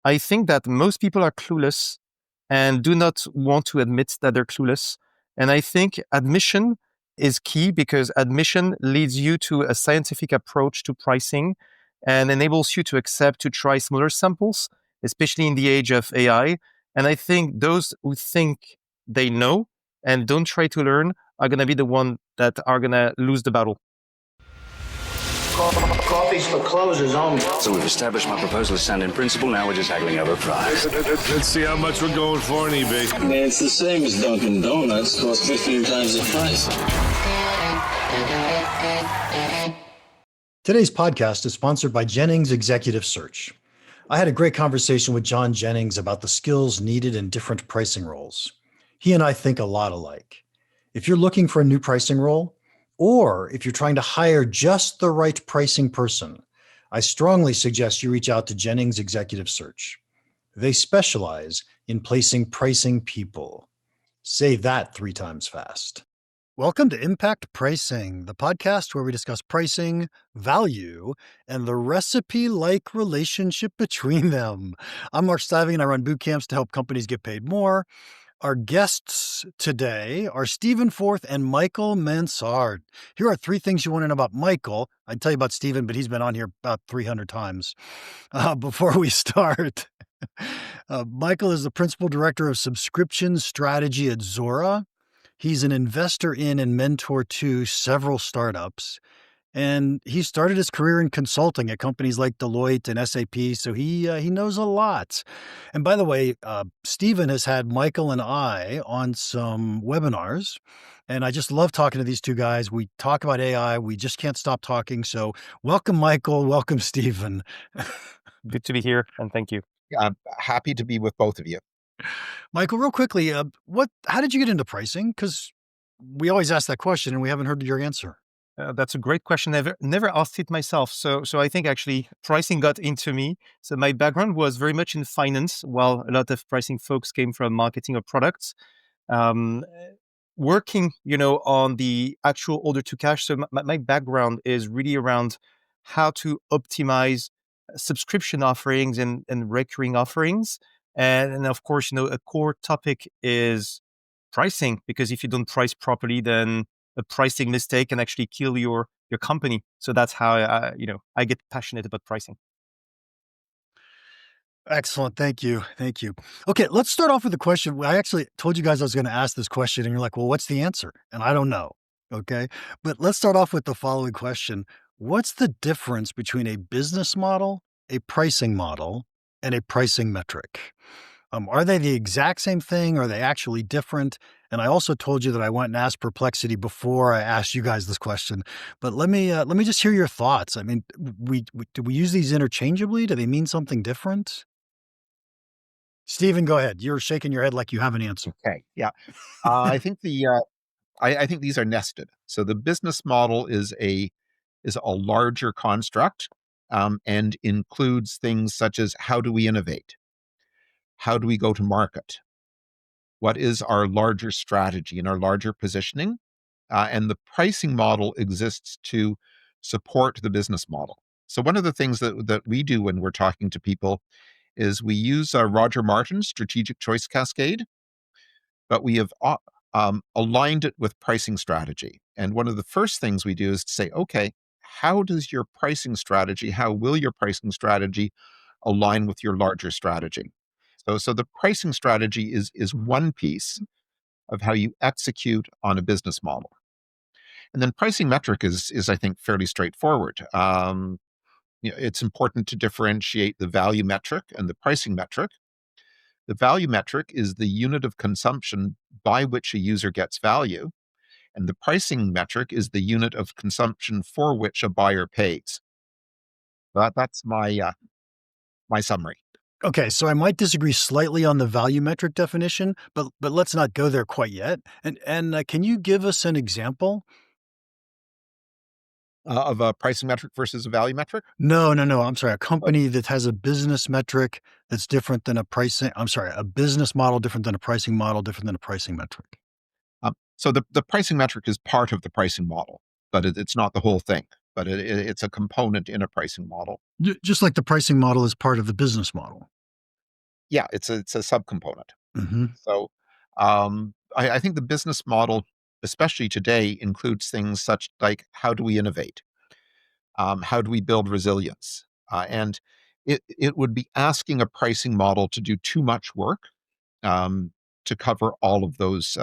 I think that most people are clueless and do not want to admit that they're clueless. And I think admission is key because admission leads you to a scientific approach to pricing and enables you to accept to try smaller samples, especially in the age of AI. And I think those who think they know and don't try to learn are going to be the ones that are going to lose the battle. Coffee's for closers only. So we've established my proposal is sound in principle. Now we're just haggling over price. Let's see how much we're going for on eBay. Man, it's the same as Dunkin' Donuts. Costs 15 times the price. Today's podcast is sponsored by Jennings Executive Search. I had a great conversation with John Jennings about the skills needed in different pricing roles. He and I think a lot alike. If you're looking for a new pricing role, or if you're trying to hire just the right pricing person, I strongly suggest you reach out to Jennings Executive Search. They specialize in placing pricing people. Say that 3 times fast. Welcome to Impact Pricing, the podcast where we discuss pricing, value, and the recipe-like relationship between them. I'm Mark Stiving, and I run boot camps to help companies get paid more. Our guests today are Stephen Forth and Michael Mansard. Here are 3 things you want to know about Michael. I'd tell you about Stephen, but he's been on here about 300 times. Before we start, Michael is the Principal Director of Subscription Strategy at Zora. He's an investor in and mentor to several startups. And he started his career in consulting at companies like Deloitte and SAP, so he knows a lot. And by the way, Stephen has had Michael and I on some webinars, and I just love talking to these 2 guys. We talk about AI. We just can't stop talking. So welcome, Michael. Welcome, Stephen. Good to be here, and thank you. I'm happy to be with both of you. Michael, real quickly, how did you get into pricing? Because we always ask that question, and we haven't heard your answer. That's a great question. Never asked it myself. So I think actually pricing got into me. So my background was very much in finance, while a lot of pricing folks came from marketing or products. Working, on the actual order to cash. So my background is really around how to optimize subscription offerings and recurring offerings. And of course, a core topic is pricing, because if you don't price properly, then a pricing mistake can actually kill your company. So that's how I get passionate about pricing. Excellent. Thank you. Okay, let's start off with a question. I actually told you guys I was going to ask this question, and you're like, well, what's the answer? And I don't know. Okay, but let's start off with the following question. What's the difference between a business model, a pricing model, and a pricing metric? Are they the exact same thing? Are they actually different? And I also told you that I went and asked Perplexity before I asked you guys this question. But let me just hear your thoughts. I mean, do we use these interchangeably? Do they mean something different? Stephen, go ahead. You're shaking your head like you have an answer. Okay, yeah. I think I think these are nested. So the business model is a larger construct and includes things such as how do we innovate? How do we go to market? What is our larger strategy and our larger positioning? And the pricing model exists to support the business model. So one of the things that we do when we're talking to people is we use Roger Martin's strategic choice cascade, but we have aligned it with pricing strategy. And one of the first things we do is to say, okay, how will your pricing strategy align with your larger strategy? So the pricing strategy is one piece of how you execute on a business model. And then pricing metric is I think, fairly straightforward. It's important to differentiate the value metric and the pricing metric. The value metric is the unit of consumption by which a user gets value. And the pricing metric is the unit of consumption for which a buyer pays. That's my summary. Okay, so I might disagree slightly on the value metric definition, but let's not go there quite yet. And can you give us an example? Of a pricing metric versus a value metric? No. I'm sorry. A company that has a business metric that's different than a business model different than a pricing model, different than a pricing metric. So the pricing metric is part of the pricing model, but it's not the whole thing. But it's a component in a pricing model. Just like the pricing model is part of the business model. yeah, it's a subcomponent. Mm-hmm. So I think the business model, especially today, includes things such like how do we innovate? How do we build resilience? And it would be asking a pricing model to do too much work to cover all of those,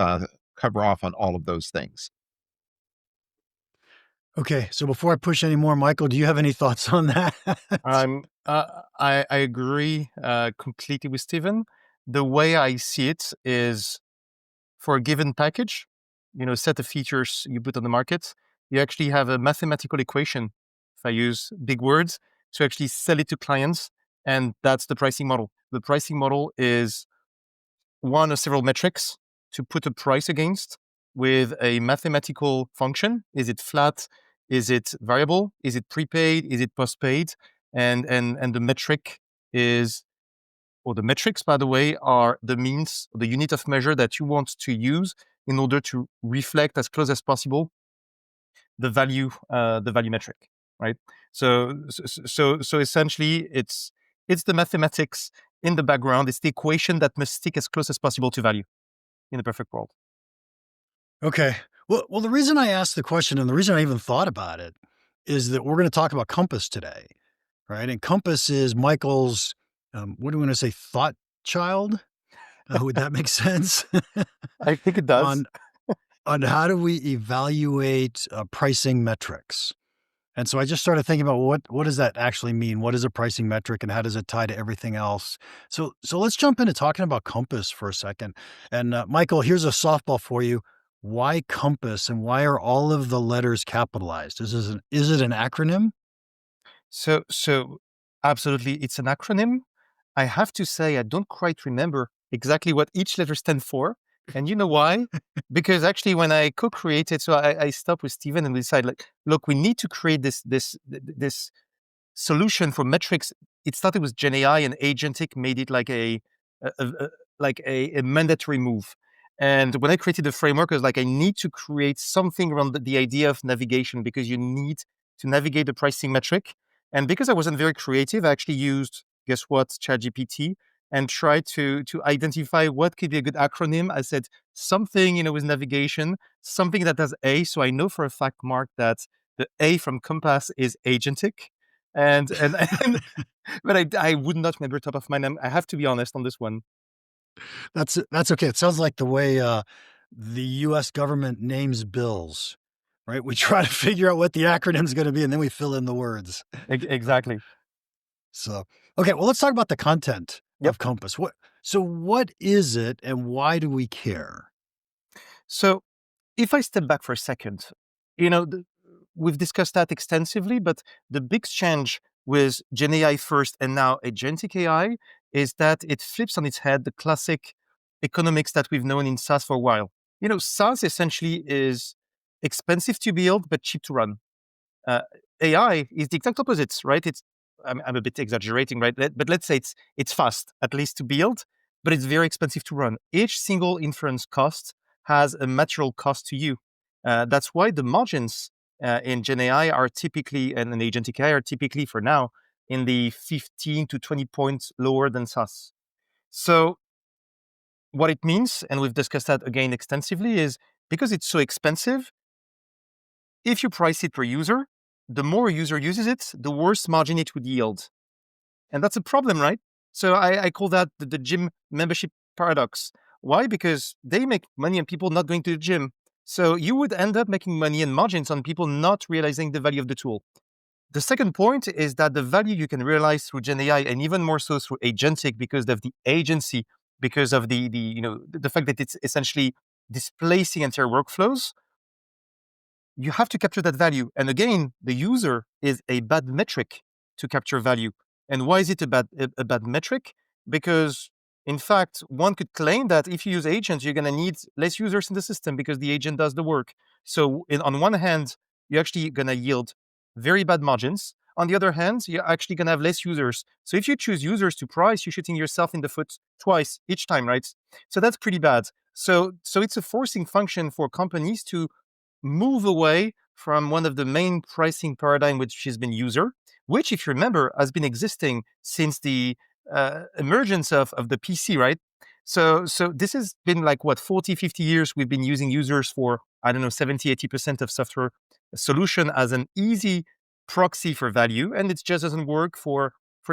cover off on all of those things. Okay, so before I push any more, Michael, do you have any thoughts on that? I agree completely with Stephen. The way I see it is for a given package, set of features you put on the market, you actually have a mathematical equation, if I use big words, to actually sell it to clients. And that's the pricing model. The pricing model is one of several metrics to put a price against with a mathematical function. Is it flat? Is it variable? Is it prepaid? Is it postpaid? And the metric is, or the metrics, by the way, are the means, the unit of measure that you want to use in order to reflect as close as possible the value metric, right? So essentially, it's the mathematics in the background. It's the equation that must stick as close as possible to value in the perfect world. Okay. Well, the reason I asked the question and the reason I even thought about it is that we're going to talk about Compass today, right? And Compass is Michael's, what do we want to say, thought child? Would that make sense? I think it does. on how do we evaluate pricing metrics? And so I just started thinking about what does that actually mean? What is a pricing metric and how does it tie to everything else? So let's jump into talking about Compass for a second. And Michael, here's a softball for you. Why Compass and why are all of the letters capitalized? Is it an acronym? So absolutely, it's an acronym. I have to say, I don't quite remember exactly what each letter stands for. And you know why? Because actually, when I co-created, so I stopped with Stephen and we decided, like, look, we need to create this solution for metrics. It started with Gen AI, and agentic made it like a mandatory move. And when I created the framework, I was like, I need to create something around the idea of navigation, because you need to navigate the pricing metric. And because I wasn't very creative, I actually used, guess what, ChatGPT, and tried to identify what could be a good acronym. I said something, with navigation, something that has A. So I know for a fact, Mark, that the A from Compass is agentic. And but I would not remember top of mind. I have to be honest on this one. That's okay. It sounds like the way the U.S. government names bills, right? We try to figure out what the acronym is going to be, and then we fill in the words. Exactly. So, okay, well, let's talk about the content Yep. of Compass. What is it, and why do we care? So if I step back for a second, we've discussed that extensively, but the big change with Gen AI first and now agentic AI is that it flips on its head the classic economics that we've known in SaaS for a while. SaaS essentially is expensive to build, but cheap to run. AI is the exact opposite, right? I'm a bit exaggerating, right? But let's say it's fast, at least to build, but it's very expensive to run. Each single inference cost has a material cost to you. That's why the margins in Gen AI are typically, and in agentic AI are typically, for now, in the 15 to 20 points lower than SaaS. So what it means, and we've discussed that again extensively, is because it's so expensive, if you price it per user, the more a user uses it, the worse margin it would yield. And that's a problem, right? So I call that the gym membership paradox. Why? Because they make money on people not going to the gym. So you would end up making money and margins on people not realizing the value of the tool. The second point is that the value you can realize through Gen AI, and even more so through agentic, because of the agency, because of the fact that it's essentially displacing entire workflows, you have to capture that value. And again, the user is a bad metric to capture value. And why is it a bad metric? Because in fact, one could claim that if you use agents, you're going to need less users in the system because the agent does the work. So on one hand, you're actually going to yield very bad margins. On the other hand, you're actually going to have less users. So if you choose users to price, you're shooting yourself in the foot twice each time, right? So that's pretty bad. So it's a forcing function for companies to move away from one of the main pricing paradigm, which has been user, which, if you remember, has been existing since the emergence of the PC, right? So this has been like what 40, 50 years we've been using users for, I don't know, 70, 80% of software solution as an easy proxy for value, and it just doesn't work for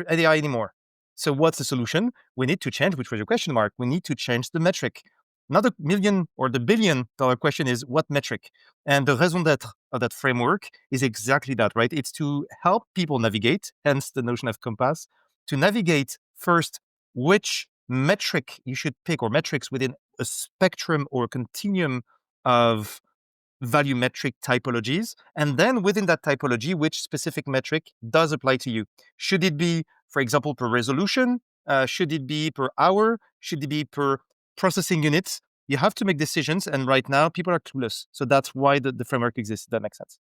AI anymore. So what's the solution? We need to change, which was your question, Mark. We need to change the metric. Not the million or the $1 billion question is what metric? And the raison d'être of that framework is exactly that, right? It's to help people navigate, hence the notion of compass, to navigate first which metric you should pick, or metrics within a spectrum or continuum of value metric typologies, and then within that typology, which specific metric does apply to you. Should it be, for example, per resolution? Should it be per hour? Should it be per processing units? You have to make decisions, and right now people are clueless. So that's why the framework exists. That makes sense.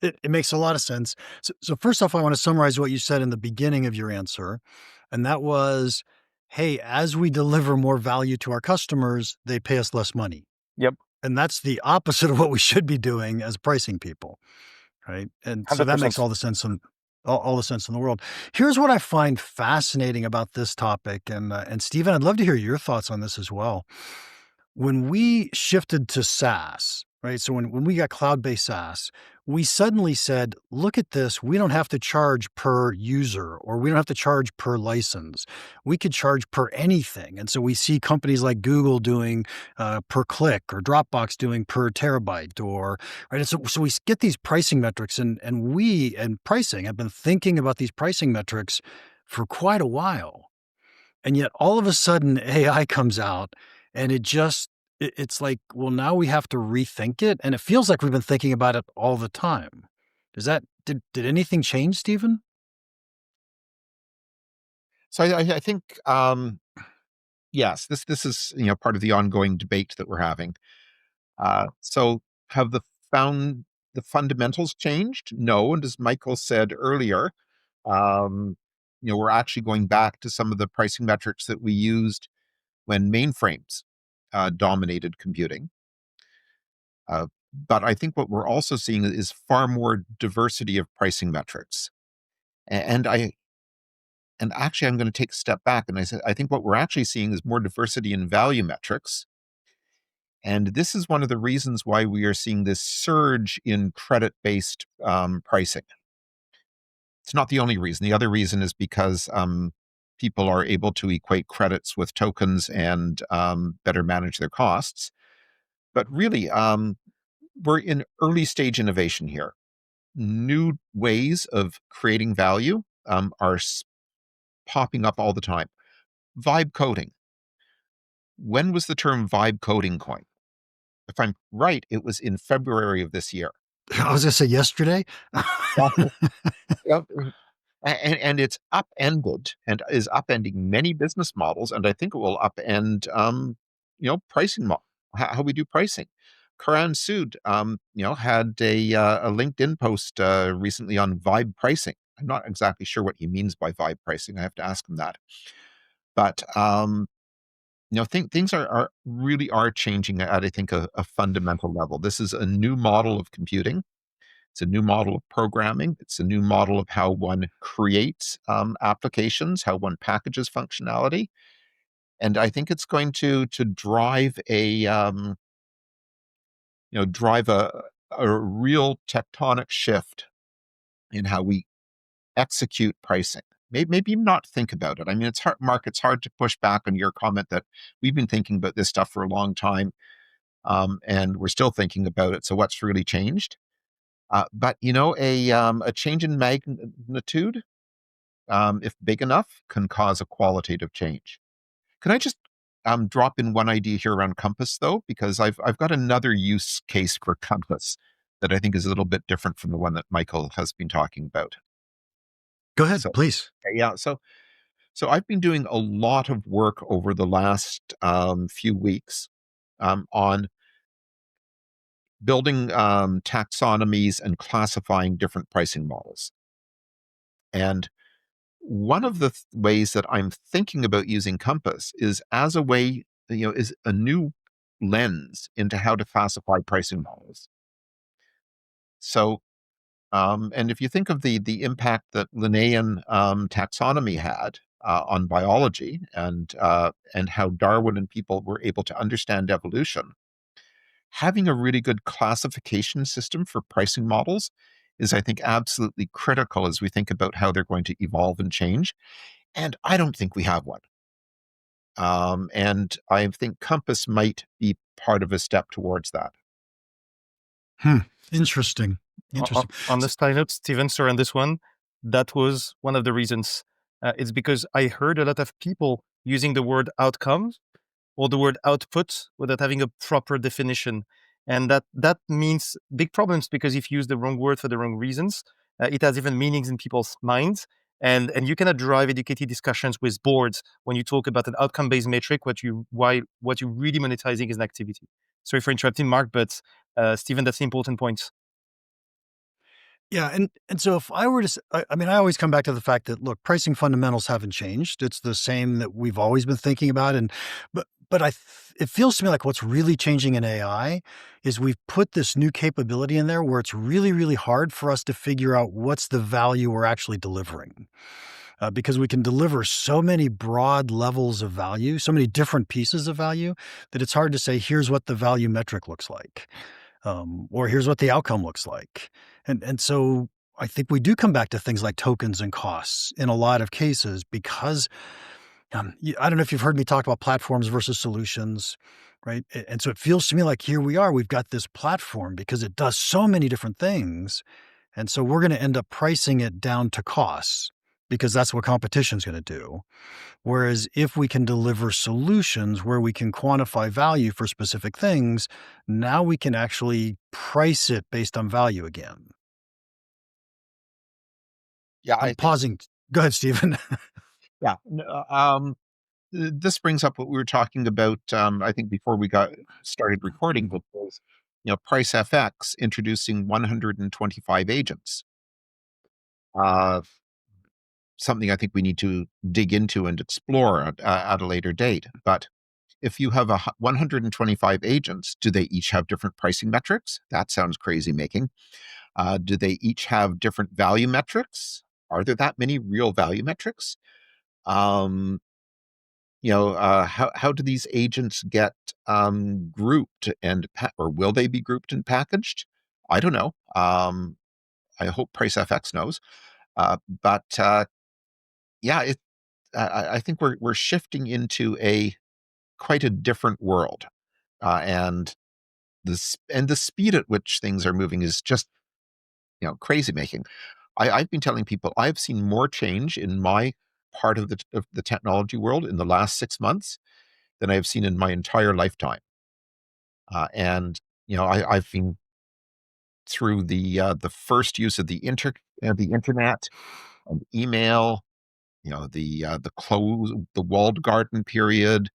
It makes a lot of sense. So first off, I want to summarize what you said in the beginning of your answer, and that was, hey, as we deliver more value to our customers, they pay us less money. Yep. And that's the opposite of what we should be doing as pricing people, right? And so that 100%. makes all the sense all the sense in the world. Here's what I find fascinating about this topic, and Stephen, I'd love to hear your thoughts on this as well. When we shifted to SaaS, right? So when we got cloud-based SaaS, we suddenly said, look at this, we don't have to charge per user, or we don't have to charge per license. We could charge per anything. And so we see companies like Google doing per click, or Dropbox doing per terabyte, or right. And so we get these pricing metrics, and we and pricing have been thinking about these pricing metrics for quite a while. And yet all of a sudden AI comes out, and it's like, well, now we have to rethink it. And it feels like we've been thinking about it all the time. Did anything change, Stephen? So I think, yes, this is, part of the ongoing debate that we're having. So have the fundamentals changed? No. And as Michael said earlier, we're actually going back to some of the pricing metrics that we used when mainframes dominated computing. But I think what we're also seeing is far more diversity of pricing metrics. And actually, I'm going to take a step back, and I think what we're actually seeing is more diversity in value metrics. And this is one of the reasons why we are seeing this surge in credit-based pricing. It's not the only reason. The other reason is because people are able to equate credits with tokens and better manage their costs. But really, we're in early stage innovation here. New ways of creating value are popping up all the time. Vibe coding. When was the term vibe coding coined? If I'm right, it was in February of this year. I was going to say yesterday. Yep. And it's upended and is upending many business models, and I think it will upend, pricing model, how we do pricing. Karan Sood, had a LinkedIn post recently on vibe pricing. I'm not exactly sure what he means by vibe pricing. I have to ask him that. But things are really changing at, I think, a fundamental level. This is a new model of computing. It's a new model of programming. It's a new model of how one creates applications, how one packages functionality. And I think it's going to drive a real tectonic shift in how we execute pricing. Maybe not think about it. I mean, it's hard, Mark, it's hard to push back on your comment that we've been thinking about this stuff for a long time, and we're still thinking about it. So what's really changed? But a change in magnitude, if big enough, can cause a qualitative change. Can I just drop in one idea here around Compass, though, because I've got another use case for Compass that I think is a little bit different from the one that Michael has been talking about. Go ahead, please. Yeah. So I've been doing a lot of work over the last few weeks on building taxonomies and classifying different pricing models. And one of the ways that I'm thinking about using Compass is as a way, is a new lens into how to classify pricing models. So, and if you think of the impact that Linnaean taxonomy had, on biology and how Darwin and people were able to understand evolution. Having a really good classification system for pricing models is, I think, absolutely critical as we think about how they're going to evolve and change. And I don't think we have one. And I think Compass might be part of a step towards that. Interesting. Interesting. On this side note, Steven, sorry, on this one, that was one of the reasons. It's because I heard a lot of people using the word outcomes or the word output without having a proper definition. And that means big problems, because if you use the wrong word for the wrong reasons, it has different meanings in people's minds. And you cannot drive educated discussions with boards when you talk about an outcome-based metric. What you really monetizing is an activity. Sorry for interrupting, Mark, but Stephen, that's an important point. Yeah, and so if I were to, I mean, I always come back to the fact that, look, pricing fundamentals haven't changed. It's the same that we've always been thinking about, but it feels to me like what's really changing in AI is we've put this new capability in there where it's really, really hard for us to figure out what's the value we're actually delivering. Because we can deliver so many broad levels of value, so many different pieces of value, that it's hard to say, here's what the value metric looks like, or here's what the outcome looks like. And so I think we do come back to things like tokens and costs in a lot of cases, because I don't know if you've heard me talk about platforms versus solutions, right? And so it feels to me like here we are, we've got this platform because it does so many different things. And so we're going to end up pricing it down to costs because that's what competition's going to do. Whereas if we can deliver solutions where we can quantify value for specific things, now we can actually price it based on value again. Yeah, I'm pausing. Go ahead, Stephen. Yeah. This brings up what we were talking about, I think, before we got started recording, which was, Price FX introducing 125 agents. Something I think we need to dig into and explore at a later date. But if you have 125 agents, do they each have different pricing metrics? That sounds crazy making. Do they each have different value metrics? Are there that many real value metrics? How do these agents get grouped or will they be grouped and packaged? I don't know. I hope PriceFX knows. But yeah, I think we're shifting into quite a different world, and the speed at which things are moving is just crazy making. I've been telling people I've seen more change in my part of the technology world in the last 6 months than I've seen in my entire lifetime. And I've been through the first use of the internet, and email, the walled garden period,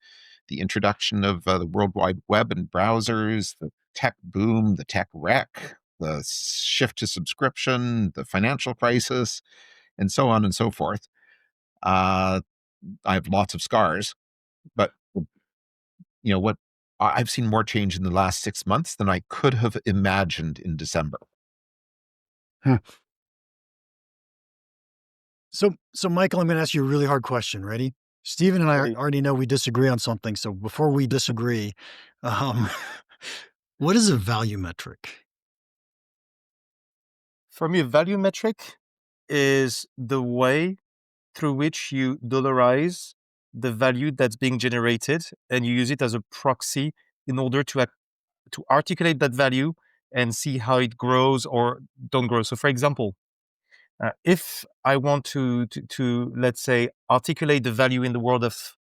the introduction of the World Wide Web and browsers, the tech boom, the tech wreck, the shift to subscription, the financial crisis, and so on and so forth. I have lots of scars, but what I've seen more change in the last 6 months than I could have imagined in December. So Michael, I'm going to ask you a really hard question. Ready? Stephen and I already know we disagree on something. So before we disagree, what is a value metric? For me, a value metric is the way through which you dollarize the value that's being generated, and you use it as a proxy in order to articulate that value and see how it grows or don't grow. So, for example, if I want to let's say articulate the value in the world of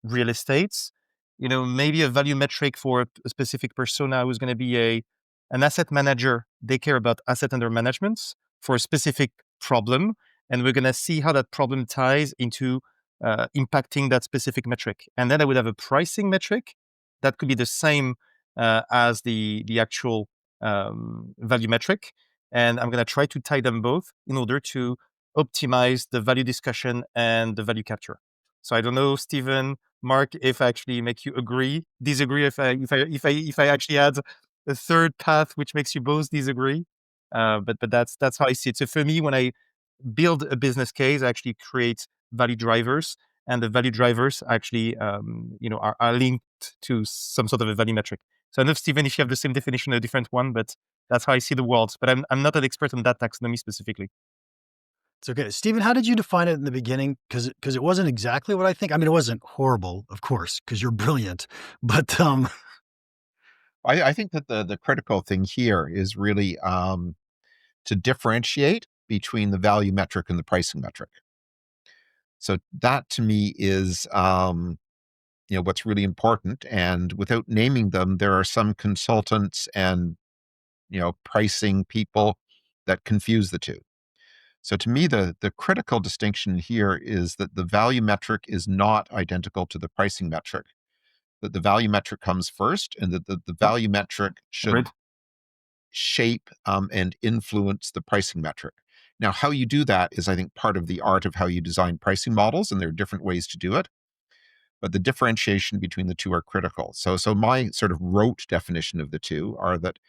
real estate, maybe a value metric for a specific persona who's going to be an asset manager. They care about asset under management for a specific problem, and we're going to see how that problem ties into impacting that specific metric. And then I would have a pricing metric that could be the same as the actual value metric, and I'm going to try to tie them both in order to optimize the value discussion and the value capture. So I don't know, Stephen, Mark, if I actually make you disagree, if I actually add a third path which makes you both disagree. But that's how I see it. So for me, when I build a business case, actually create value drivers, and the value drivers actually are linked to some sort of a value metric. So I don't know, Stephen, if you have the same definition or a different one, but that's how I see the world. But I'm not an expert on that taxonomy specifically. It's okay. Stephen, how did you define it in the beginning? Because it wasn't exactly what I think. I mean, it wasn't horrible, of course, because you're brilliant. But I think that the critical thing here is really to differentiate between the value metric and the pricing metric. So that to me is what's really important. And without naming them, there are some consultants and pricing people that confuse the two. So to me, the critical distinction here is that the value metric is not identical to the pricing metric. That the value metric comes first, and that the value metric should shape and influence the pricing metric. Now, how you do that is, I think, part of the art of how you design pricing models, and there are different ways to do it. But the differentiation between the two are critical. So my sort of rote definition of the two are that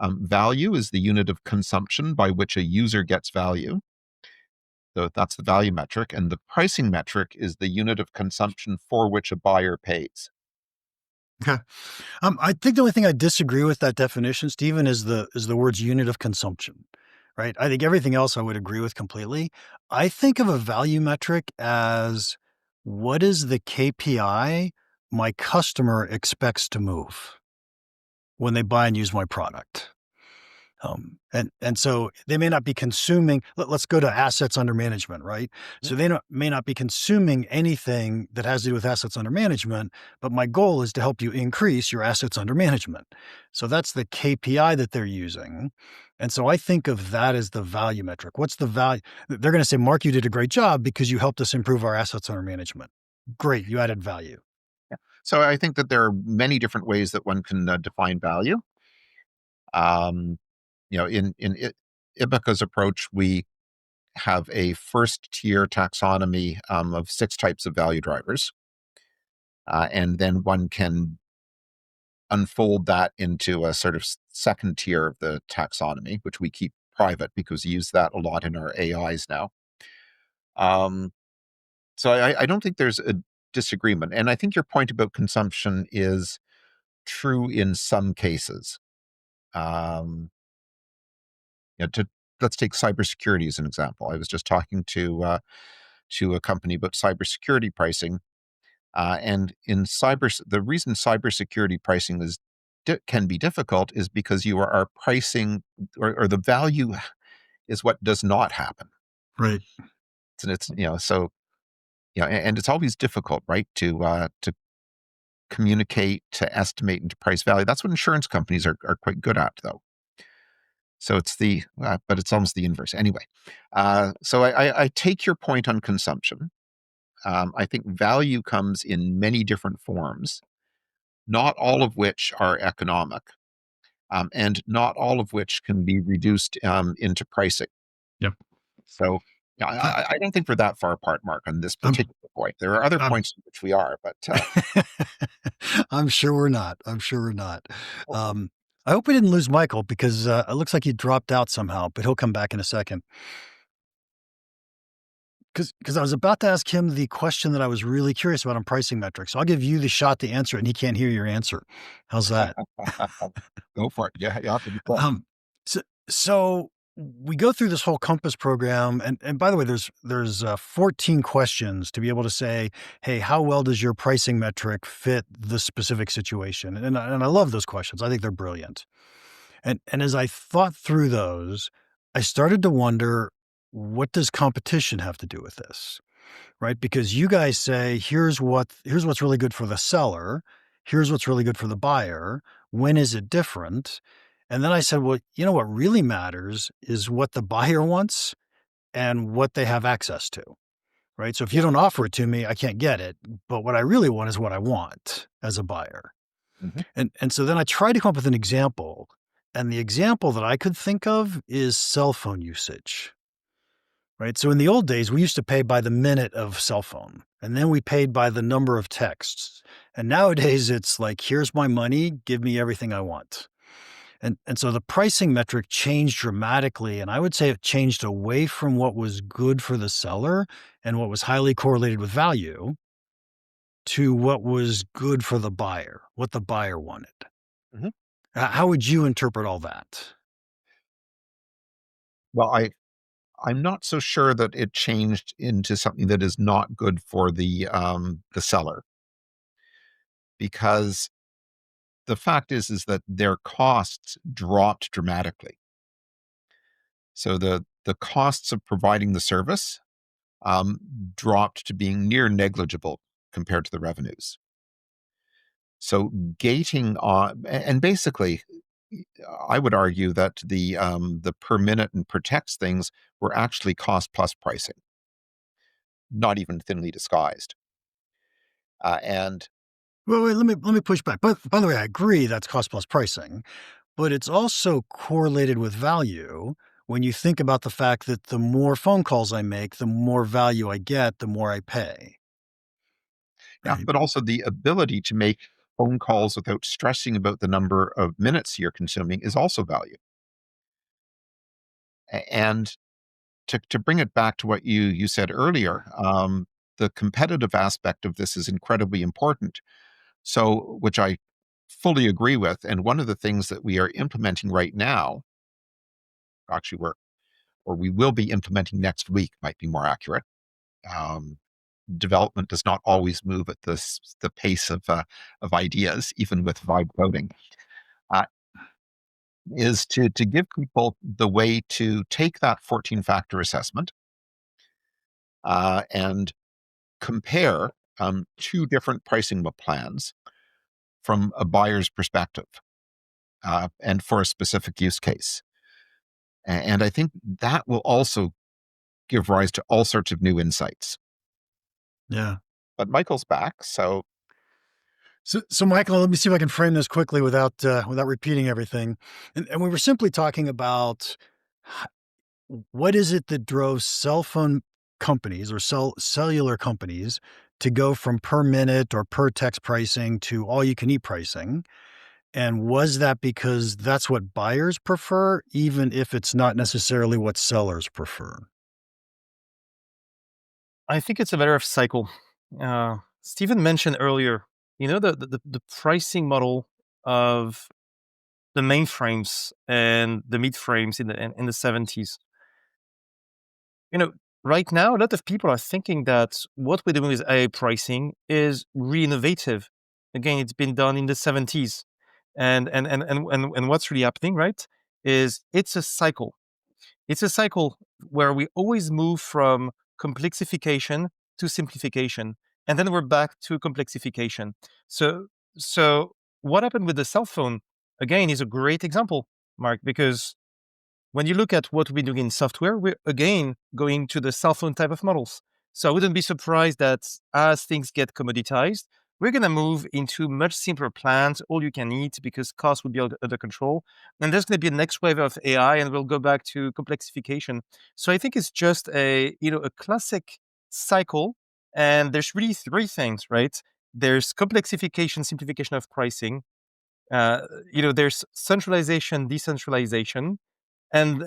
value is the unit of consumption by which a user gets value. So that's the value metric. And the pricing metric is the unit of consumption for which a buyer pays. okay. I think the only thing I disagree with that definition, Stephen, is the words unit of consumption, right? I think everything else I would agree with completely. I think of a value metric as what is the KPI my customer expects to move when they buy and use my product. And so they may not be consuming, let's go to assets under management, right? So they may not be consuming anything that has to do with assets under management, but my goal is to help you increase your assets under management. So that's the KPI that they're using. And so I think of that as the value metric. What's the value? They're going to say, Mark, you did a great job because you helped us improve our assets under management. Great, you added value. Yeah. So I think that there are many different ways that one can define value. In Ibaka's approach, we have a first tier taxonomy of 6 types of value drivers. And then one can unfold that into a sort of second tier of the taxonomy, which we keep private because we use that a lot in our AIs now. So I don't think there's a disagreement. And I think your point about consumption is true in some cases. Let's take cybersecurity as an example. I was just talking to a company about cybersecurity pricing, and the reason cybersecurity pricing can be difficult is because you are pricing, or the value is what does not happen. Right. And it's and it's always difficult, right, to communicate, to estimate, and to price value. That's what insurance companies are quite good at, though. So it's but it's almost the inverse. Anyway, so I take your point on consumption. I think value comes in many different forms, not all of which are economic, and not all of which can be reduced into pricing. Yep. So I don't think we're that far apart, Mark, on this particular point. There are other points in which we are, but I'm sure we're not. I hope we didn't lose Michael because it looks like he dropped out somehow, but he'll come back in a second. Because I was about to ask him the question that I was really curious about on pricing metrics. So I'll give you the shot to answer it, and he can't hear your answer. How's that? Go for it. Yeah, you have to be cool. So we go through this whole Compass program, and by the way, there's 14 questions to be able to say, hey, how well does your pricing metric fit the specific situation? And I love those questions. I think they're brilliant. And as I thought through those, I started to wonder, what does competition have to do with this? Right? Because you guys say, here's what's really good for the seller. Here's what's really good for the buyer. When is it different? And then I said, well, what really matters is what the buyer wants and what they have access to, right? So if you don't offer it to me, I can't get it. But what I really want is what I want as a buyer. Mm-hmm. And so then I tried to come up with an example. And the example that I could think of is cell phone usage, right? So in the old days, we used to pay by the minute of cell phone, and then we paid by the number of texts. And nowadays it's like, here's my money, give me everything I want. And so the pricing metric changed dramatically. And I would say it changed away from what was good for the seller and what was highly correlated with value to what was good for the buyer, what the buyer wanted. Mhm. How would you interpret all that? Well, I'm not so sure that it changed into something that is not good for the seller, because the fact is that their costs dropped dramatically. So the costs of providing the service dropped to being near negligible compared to the revenues. So gating on, and basically, I would argue that the per minute and per text things were actually cost plus pricing, not even thinly disguised. And Well, wait, let me push back. But by the way, I agree that's cost plus pricing, but it's also correlated with value when you think about the fact that the more phone calls I make, the more value I get, the more I pay. yeah, Right. but also the ability to make phone calls without stressing about the number of minutes you're consuming is also value. And to bring it back to what you said earlier, the competitive aspect of this is incredibly important. So, which I fully agree with. And one of the things that we are implementing right now, actually, we will be implementing next week, might be more accurate. Um, Development does not always move at the pace of ideas, even with vibe coding. Uh, is to give people the way to take that 14-factor assessment and compare two different pricing plans from a buyer's perspective and for a specific use case. And I think that will also give rise to all sorts of new insights. Yeah. But Michael's back, so So, Michael, let me see if I can frame this quickly without repeating everything. And we were simply talking about what is it that drove cell phone companies or cellular companies to go from per minute or per text pricing to all you can eat pricing? And was that because that's what buyers prefer, even if it's not necessarily what sellers prefer? I think it's a matter of cycle. Stephen mentioned earlier, the pricing model of the mainframes and the mid frames in the 70s. Right now, a lot of people are thinking that what we're doing with AI pricing is re-innovative. Again, it's been done in the 70s. And what's really happening, right, is it's a cycle. It's a cycle where we always move from complexification to simplification, and then we're back to complexification. So what happened with the cell phone, again, is a great example, Mark, because when you look at what we're doing in software, we're again going to the cell phone type of models. So I wouldn't be surprised that as things get commoditized, we're going to move into much simpler plans, all you can eat, because costs will be under control. And there's going to be a next wave of AI, and we'll go back to complexification. So I think it's just a classic cycle. And there's really three things, right? There's complexification, simplification of pricing. Uh, there's centralization, decentralization, and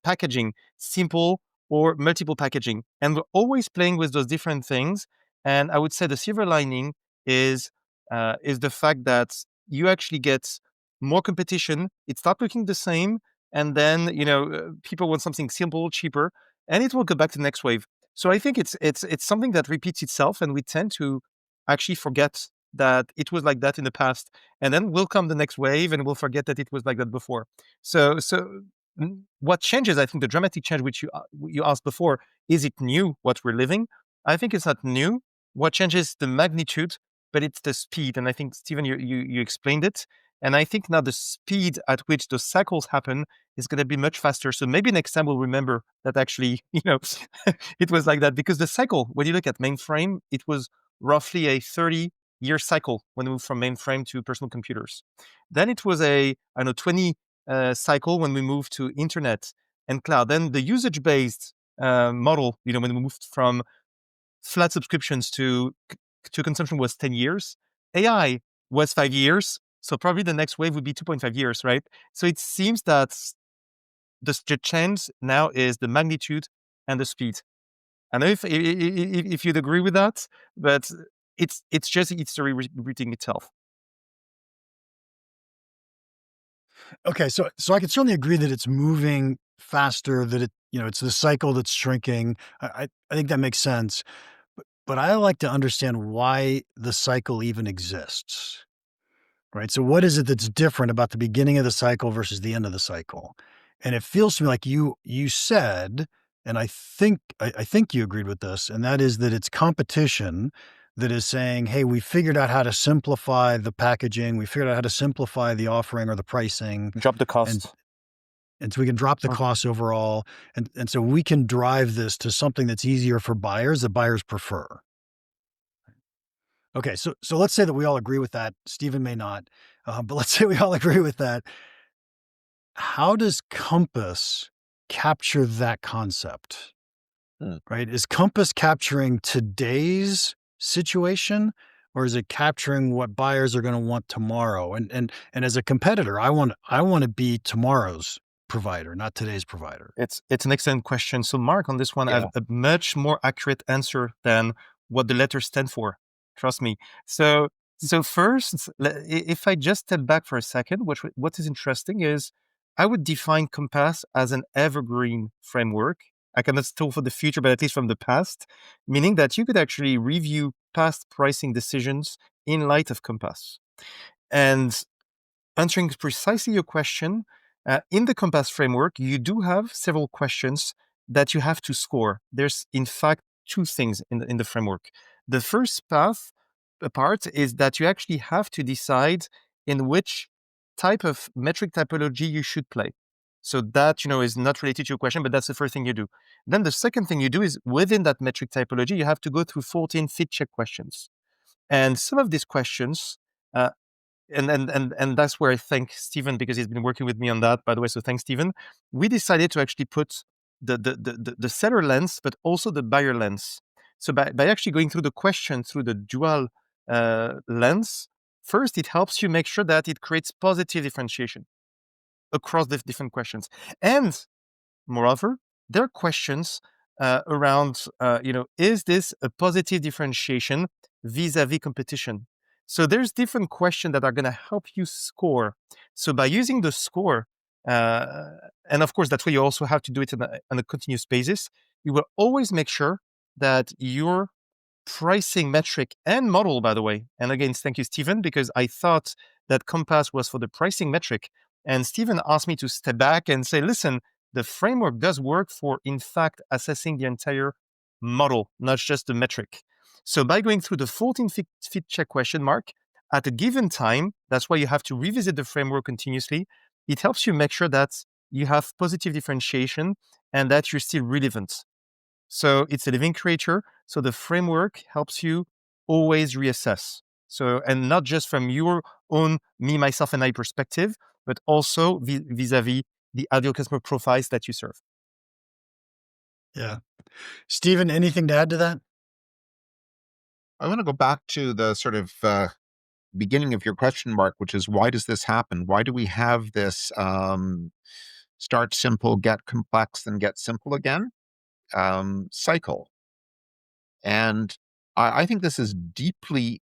packaging, simple or multiple packaging. And we're always playing with those different things. And I would say the silver lining is the fact that you actually get more competition. It starts looking the same, and then people want something simple, cheaper, and it will go back to the next wave. So I think it's something that repeats itself, and we tend to actually forget that it was like that in the past, and then will come the next wave, and we'll forget that it was like that before. So what changes? I think the dramatic change, which you asked before, is it new? What we're living? I think it's not new. What changes the magnitude, but it's the speed. And I think Stephen, you explained it. And I think now the speed at which those cycles happen is going to be much faster. So maybe next time we'll remember that actually, it was like that, because the cycle, when you look at mainframe, it was roughly a 30-year cycle when we moved from mainframe to personal computers. Then it was a 20 cycle when we moved to internet and cloud. Then the usage-based model, when we moved from flat subscriptions to consumption, was 10 years. AI was 5 years. So probably the next wave would be 2.5 years, right? So it seems that the change now is the magnitude and the speed. I don't know if you'd agree with that, but it's just history repeating itself. Okay, so I can certainly agree that it's moving faster, that it's the cycle that's shrinking. I think that makes sense. But I like to understand why the cycle even exists, right? So what is it that's different about the beginning of the cycle versus the end of the cycle? And it feels to me like you said, and I think you agreed with this, and that is that it's competition that is saying, hey, we figured out how to simplify the packaging, we figured out how to simplify the offering or the pricing, Drop the and cost. so we can drop the costs overall, and so we can drive this to something that's easier for buyers that buyers prefer. Okay, so let's say that we all agree with that. Stephen may not, but let's say we all agree with that. How does Compass capture that concept? Right? Is Compass capturing today's situation, or is it capturing what buyers are going to want tomorrow? And as a competitor, I want to be tomorrow's provider, not today's provider. It's an excellent question. So Mark, on this one, I have a much more accurate answer than what the letters stand for. Trust me. So first, if I just step back for a second, what is interesting is I would define Compass as an evergreen framework. I cannot tell for the future, but at least from the past, meaning that you could actually review past pricing decisions in light of Compass. And answering precisely your question, in the Compass framework, you do have several questions that you have to score. There's, in fact, two things in the framework. The first part is that you actually have to decide in which type of metric typology you should play. So that, is not related to your question, but that's the first thing you do. Then the second thing you do is within that metric typology, you have to go through 14 fit check questions. And some of these questions, and that's where I thank Stephen, because he's been working with me on that, by the way. So thanks, Stephen. We decided to actually put the seller lens, but also the buyer lens. So by actually going through the question through the dual lens, first, it helps you make sure that it creates positive differentiation across the different questions. And moreover, there are questions around, is this a positive differentiation vis-a-vis competition? So there's different questions that are going to help you score. So by using the score, and of course, that's why you also have to do it on a continuous basis, you will always make sure that your pricing metric and model, by the way, and again, thank you, Stephen, because I thought that Compass was for the pricing metric. And Stephen asked me to step back and say, listen, the framework does work for, in fact, assessing the entire model, not just the metric. So by going through the 14 fit check question mark at a given time, that's why you have to revisit the framework continuously. It helps you make sure that you have positive differentiation and that you're still relevant. So it's a living creature. So the framework helps you always reassess. So, and not just from your own me, myself, and I perspective, but also vis-a-vis the ideal customer profiles that you serve. Yeah. Stephen, anything to add to that? I want to go back to the sort of beginning of your question, Mark, which is, why does this happen? Why do we have this start simple, get complex, then get simple again cycle? And I think this is deeply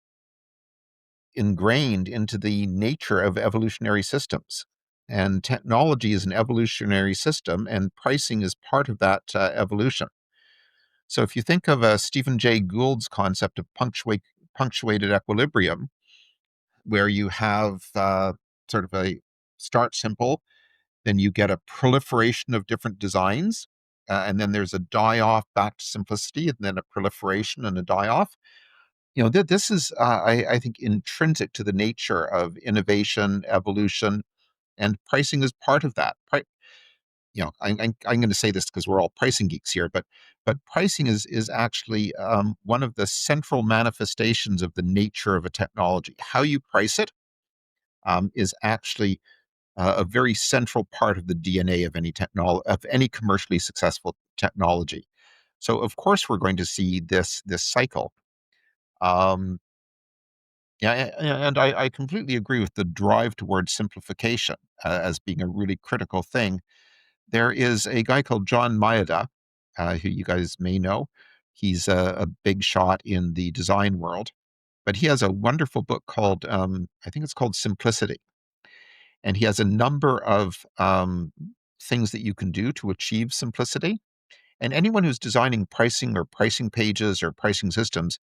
ingrained into the nature of evolutionary systems. And technology is an evolutionary system, and pricing is part of that evolution. So if you think of Stephen Jay Gould's concept of punctuated equilibrium, where you have sort of a start simple, then you get a proliferation of different designs, and then there's a die-off back to simplicity, and then a proliferation and a die-off. This is, I think, intrinsic to the nature of innovation, evolution, and pricing is part of that. I'm going to say this because we're all pricing geeks here, but pricing is actually one of the central manifestations of the nature of a technology. How you price it is actually a very central part of the DNA of any commercially successful technology. So of course we're going to see this cycle. Yeah, and I completely agree with the drive towards simplification as being a really critical thing. There is a guy called John Maeda, who you guys may know. He's a big shot in the design world, but he has a wonderful book called, I think it's called Simplicity. And he has a number of things that you can do to achieve simplicity. And anyone who's designing pricing or pricing pages or pricing systems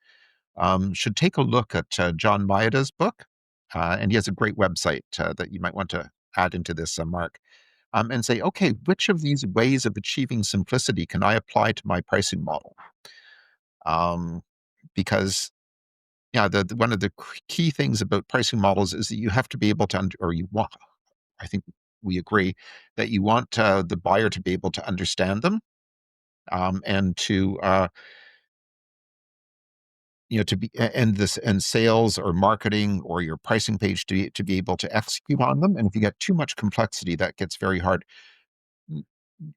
should take a look at John Maeda's book. And he has a great website that you might want to add into this, Mark, and say, okay, which of these ways of achieving simplicity can I apply to my pricing model? Because yeah, one of the key things about pricing models is that you have to be able to, or you want, I think we agree that you want the buyer to be able to understand them, and to to be and sales or marketing or your pricing page to be able to execute on them. And if you get too much complexity, that gets very hard.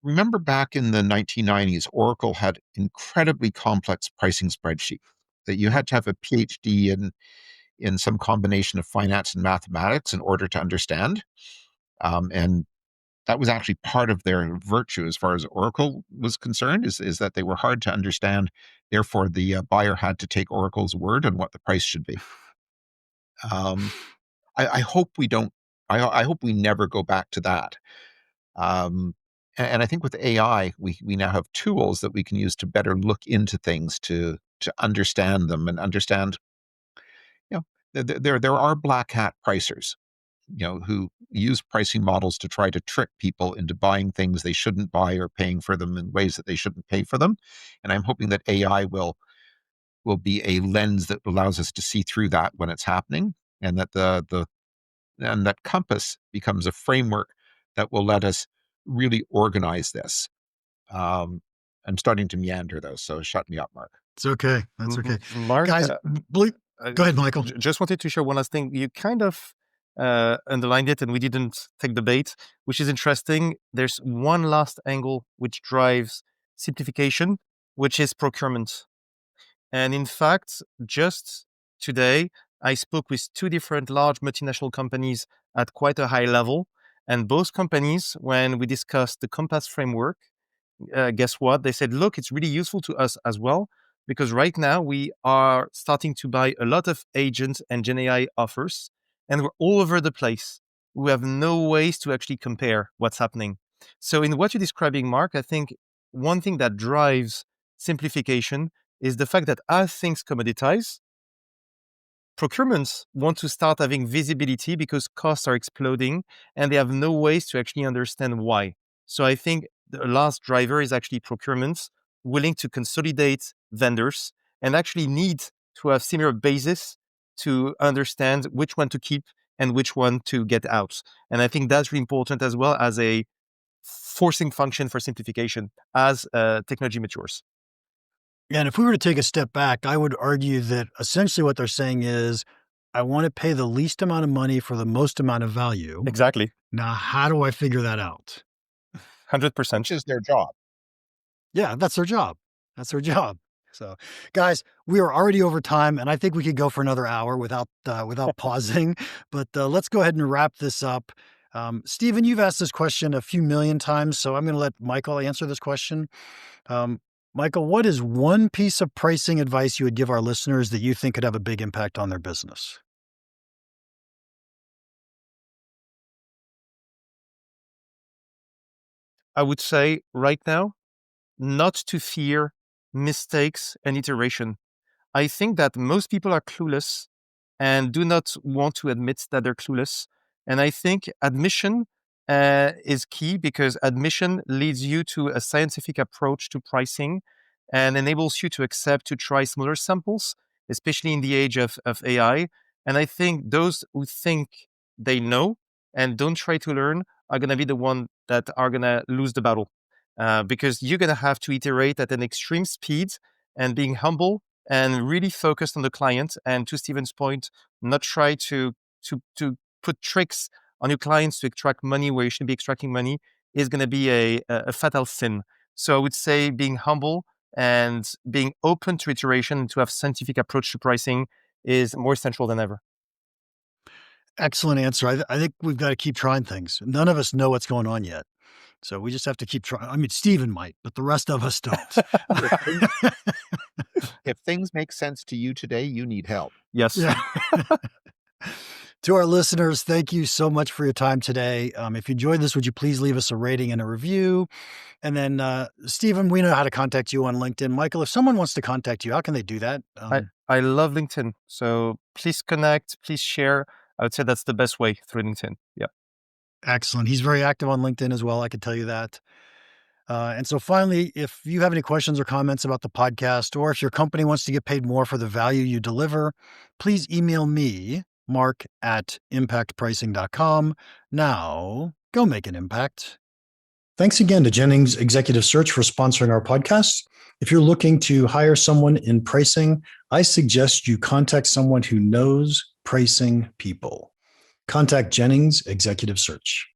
Remember back in the 1990s, Oracle had incredibly complex pricing spreadsheets that you had to have a PhD in some combination of finance and mathematics in order to understand. And that was actually part of their virtue as far as Oracle was concerned, is that they were hard to understand. Therefore, the buyer had to take Oracle's word on what the price should be. I hope we don't. I hope we never go back to that. And I think with AI, we now have tools that we can use to better look into things, to understand them and understand. There are black hat pricers, who use pricing models to try to trick people into buying things they shouldn't buy or paying for them in ways that they shouldn't pay for them. And I'm hoping that AI will be a lens that allows us to see through that when it's happening, and that and that Compass becomes a framework that will let us really organize this. I'm starting to meander though, so shut me up, Mark. It's okay. That's okay. Mark, Guys, go ahead, Michael. Just wanted to share one last thing. You kind of underlined it and we didn't take the bait, which is interesting. There's one last angle which drives simplification, which is procurement. And in fact, just today, I spoke with two different large multinational companies at quite a high level. And both companies, when we discussed the Compass framework, guess what? They said, look, it's really useful to us as well, because right now we are starting to buy a lot of agents and Gen AI offers, and we're all over the place. We have no ways to actually compare what's happening. So in what you're describing, Mark, I think one thing that drives simplification is the fact that as things commoditize, procurements want to start having visibility because costs are exploding and they have no ways to actually understand why. So I think the last driver is actually procurements willing to consolidate vendors and actually need to have similar basis to understand which one to keep and which one to get out. And I think that's really important as well as a forcing function for simplification as technology matures. And if we were to take a step back, I would argue that essentially what they're saying is, I want to pay the least amount of money for the most amount of value. Exactly. Now, how do I figure that out? 100%. Which is their job. Yeah, that's their job. That's their job. So, guys, we are already over time, and I think we could go for another hour without pausing. But let's go ahead and wrap this up. Stephen, you've asked this question a few million times, so I'm going to let Michael answer this question. Michael, what is one piece of pricing advice you would give our listeners that you think could have a big impact on their business? I would say right now, not to fear mistakes and iteration. I think that most people are clueless and do not want to admit that they're clueless. And I think admission is key because admission leads you to a scientific approach to pricing and enables you to accept to try smaller samples, especially in the age of AI. And I think those who think they know and don't try to learn are going to be the ones that are going to lose the battle because you're going to have to iterate at an extreme speed and being humble and really focused on the client. And to Stephen's point, not try to put tricks on your clients to extract money where you shouldn't be extracting money is going to be a fatal sin. So I would say being humble and being open to iteration and to have scientific approach to pricing is more essential than ever. Excellent answer. I think we've got to keep trying things. None of us know what's going on yet. So we just have to keep trying. I mean, Stephen might, but the rest of us don't. If things make sense to you today, you need help. Yes. Yeah. To our listeners, thank you so much for your time today. If you enjoyed this, would you please leave us a rating and a review? And then, Stephen, we know how to contact you on LinkedIn. Michael, if someone wants to contact you, how can they do that? I love LinkedIn. So please connect, please share. I would say that's the best way, through LinkedIn. Yeah. Excellent. He's very active on LinkedIn as well. I can tell you that. And so finally, if you have any questions or comments about the podcast, or if your company wants to get paid more for the value you deliver, please email me, mark@impactpricing.com. Now, go make an impact. Thanks again to Jennings Executive Search for sponsoring our podcast. If you're looking to hire someone in pricing, I suggest you contact someone who knows pricing people. Contact Jennings Executive Search.